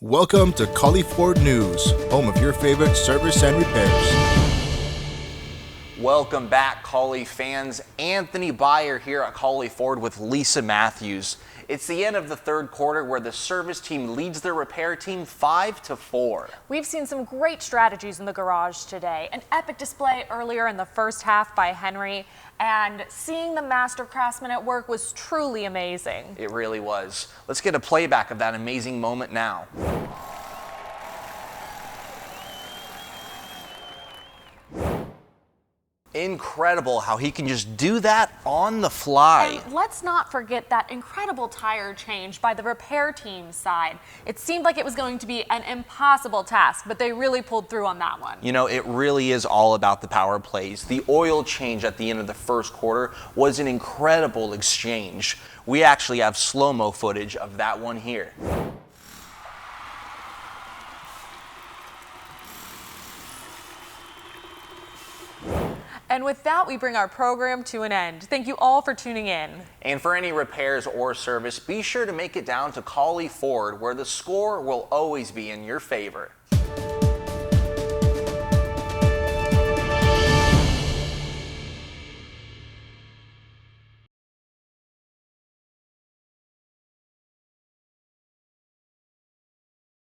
Welcome to Colley Ford News, home of your favorite service and repairs. Welcome back, Colley fans. Anthony Byer here at Colley Ford with Lisa Matthews. It's the end of the third quarter where the service team leads their repair team 5-4. We've seen some great strategies in the garage today. An epic display earlier in the first half by Henry, and seeing the master craftsman at work was truly amazing. It really was. Let's get a playback of that amazing moment now. Incredible how he can just do that on the fly. And let's not forget that incredible tire change by the repair team side. It seemed like it was going to be an impossible task, but they really pulled through on that one. You know, it really is all about the power plays. The oil change at the end of the first quarter was an incredible exchange. We actually have slow-mo footage of that one here. And with that, we bring our program to an end. Thank you all for tuning in. And for any repairs or service, be sure to make it down to Colley Ford, where the score will always be in your favor.